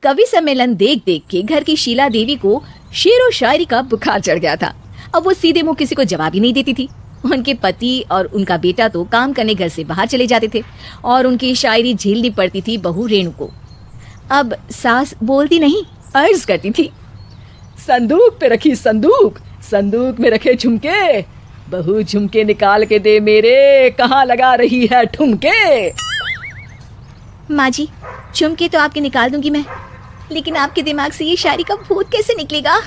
कवि सम्मेलन देख देख के घर की शीला देवी को शेर व शायरी का बुखार चढ़ गया था। अब वो सीधे मुंह किसी को जवाब ही नहीं देती थी। उनके पति और उनका बेटा तो काम करने घर से बाहर चले जाते थे और उनकी शायरी झेलनी पड़ती थी बहू रेणु को। अब सास बोलती नहीं, अर्ज करती थी, संदूक पे रखी संदूक, संदूक में रखे झुमके, बहू झुमके निकाल के दे मेरे, कहाँ लगा रही है ठुमके। माँ जी, झुमके तो आपके निकाल दूंगी मैं, लेकिन आपके दिमाग से ये शायरी का भूत कैसे निकलेगा?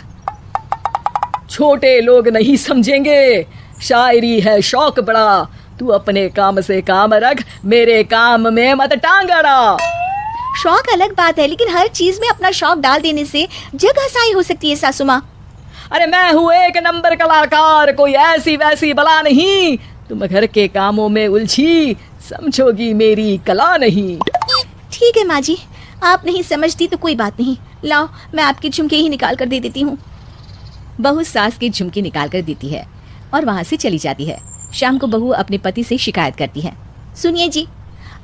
छोटे लोग नहीं समझेंगे, शायरी है शौक बड़ा, तू अपने काम से काम रख, मेरे काम में मत टांग अड़ा। शौक अलग बात है, लेकिन हर चीज में अपना शौक डाल देने से जग हसाई हो सकती है सासू माँ। अरे मैं हूँ एक नंबर कलाकार, कोई ऐसी वैसी बला नहीं, तुम घर के कामों में उलझी, समझोगी मेरी कला नहीं। ठीक है माँ जी, आप नहीं समझती तो कोई बात नहीं, लाओ मैं आपके झुमके ही निकाल कर दे देती हूँ। बहू सास के झुमके निकाल कर देती है और वहाँ से चली जाती है। शाम को बहू अपने पति से शिकायत करती है, सुनिए जी,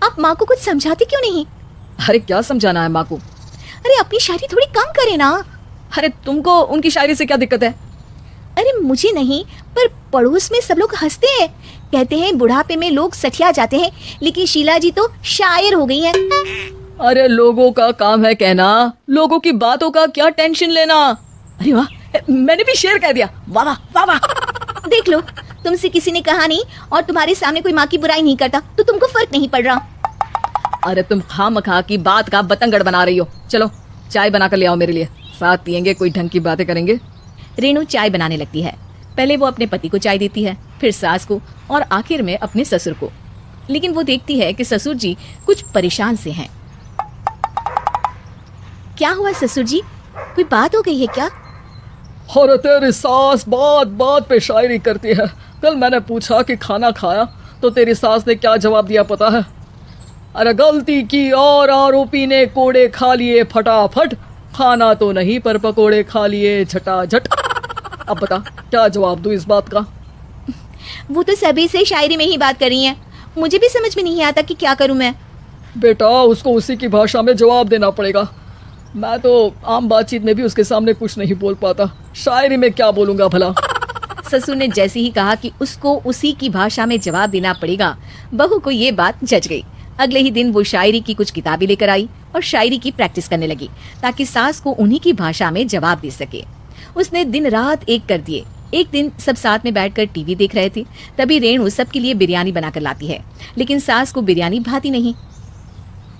आप माँ को कुछ समझाते क्यों नहीं? अरे क्या समझाना है माँ को? अरे अपनी शायरी थोड़ी कम करे ना। अरे तुमको उनकी शायरी से क्या दिक्कत है? अरे मुझे नहीं, पर पड़ोस में सब लोग हंसते हैं, कहते हैं बुढ़ापे में लोग सठिया जाते हैं, लेकिन शीला जी तो शायर हो गई हैं। अरे लोगों का काम है कहना, लोगों की बातों का क्या टेंशन लेना। अरे वाह, मैंने भी शेर कह दिया, वाह वाह वाह वाह। देख लो, तुमसे किसी ने कहा नहीं और तुम्हारे सामने कोई माँ की बुराई नहीं करता तो तुमको फर्क नहीं पड़ रहा। अरे तुम खामखा की बात का बतंगड़ बना रही हो। चलो चाय बना कर ले आओ मेरे लिए, साथ पियेंगे, कोई ढंग की बातें करेंगे। रेणु चाय बनाने लगती है। पहले वो अपने पति को चाय देती है, फिर सास को और आखिर में अपने ससुर को। लेकिन वो देखती है कि ससुर जी कुछ परेशान से हैं। क्या हुआ ससुर जी, कोई बात हो गई है क्या? अरे तेरी सास बात बात पे शायरी करती है। कल मैंने पूछा कि खाना खाया तो तेरी सास ने क्या जवाब दिया पता है? अरे गलती की और आरोपी ने कोड़े खा लिए फटाफट, खाना तो नहीं पर पकोड़े खा लिए झटाझट। अब बता क्या जवाब दूं इस बात का? वो तो सभी से शायरी में ही बात कर रही हैं, मुझे भी समझ में नहीं आता कि क्या करूं मैं। बेटा उसको उसी की भाषा में जवाब देना पड़ेगा। मैं तो आम बातचीत में भी उसके सामने कुछ नहीं बोल पाता, शायरी में क्या बोलूंगा भला। ससुर ने जैसे ही कहा कि उसको उसी की भाषा में जवाब देना पड़ेगा, बहू को ये बात जच गई। अगले ही दिन वो शायरी की कुछ किताबें लेकर आई और शायरी की प्रैक्टिस करने लगी ताकि सास को उन्हीं की भाषा में जवाब दे सके। उसने दिन रात एक कर दिए। एक दिन सब साथ में बैठकर टीवी देख रहे थे, तभी रेणु सबके लिए बिरयानी बनाकर लाती है, लेकिन सास को बिरयानी भाती नहीं।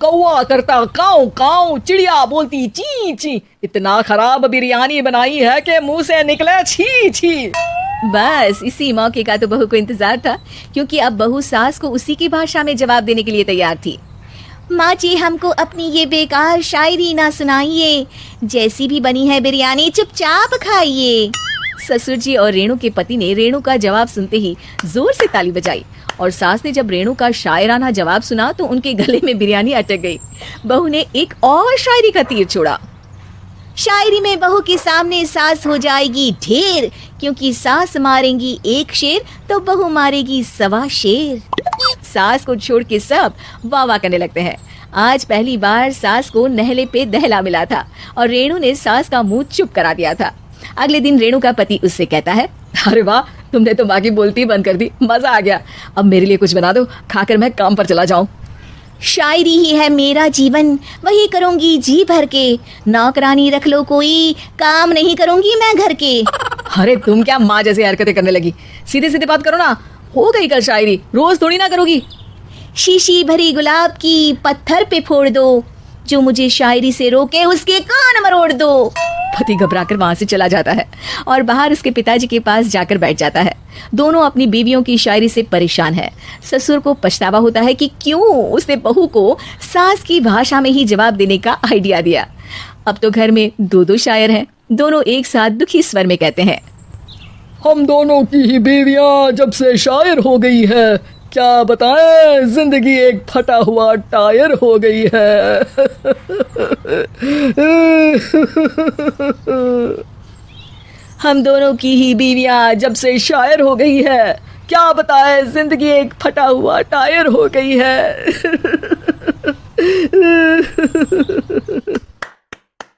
कौवा करता काऊ काऊ, चिड़िया बोलती ची ची, इतना खराब बिरयानी बनाई है कि मुंह से निकले छी छी। बस इसी मौके का तो बहू को इंतजार था, क्योंकि अब बहू सास को उसी की भाषा में जवाब देने के लिए तैयार थी। माँ जी हमको अपनी ये बेकार शायरी ना सुनाइए, जैसी भी बनी है बिरयानी चुपचाप खाइए। ससुर जी और रेणु के पति ने रेणु का जवाब सुनते ही जोर से ताली बजाई और सास ने जब रेणु का शायराना जवाब सुना तो उनके गले में बिरयानी अटक गई। बहू ने एक और शायरी का तीर छोड़ा। शायरी में बहू के सामने सास हो जाएगी ढेर, क्योंकि सास मारेंगी एक शेर तो बहू मारेगी 1.25 शेर। सास को छोड़ के सब वाह वाह करने लगते हैं। आज पहली बार सास को नहले पे दहला मिला था और रेणु ने सास का मुंह चुप करा दिया था। अगले दिन रेणु का पति उससे कहता है, अरे वाह तुमने तो माँ की बोलती बंद कर दी, मजा आ गया। अब मेरे लिए कुछ बना दो, खाकर मैं काम पर चला जाऊं। शायरी ही है मेरा जीवन, वही करूंगी जी भर के, नौकरानी रख लो कोई, काम नहीं करूंगी मैं घर के। अरे तुम क्या माँ जैसी हरकतें करने लगी, सीधे सीधे बात करो ना। हो गई कल शायरी, रोज थोड़ी ना करोगी। शीशी भरी गुलाब की पत्थर पे फोड़ दो, जो मुझे शायरी से रोके उसके कान मरोड़ दो। पति घबराकर वहां से चला जाता है और बाहर उसके पिताजी के पास जाकर बैठ जाता है। दोनों अपनी बीवियों की शायरी से परेशान है। ससुर को पछतावा होता है कि क्यों उसने बहू को सास की भाषा में ही जवाब देने का आइडिया दिया। अब तो घर में 2 शायर हैं। दोनों एक साथ दुखी स्वर में कहते हैं, हम दोनों की ही बीवियां जब से शायर हो गई है, क्या बताएं जिंदगी एक फटा हुआ टायर हो गई है। हम दोनों की ही बीवियां जब से शायर हो गई है, क्या बताएं जिंदगी एक फटा हुआ टायर हो गई है।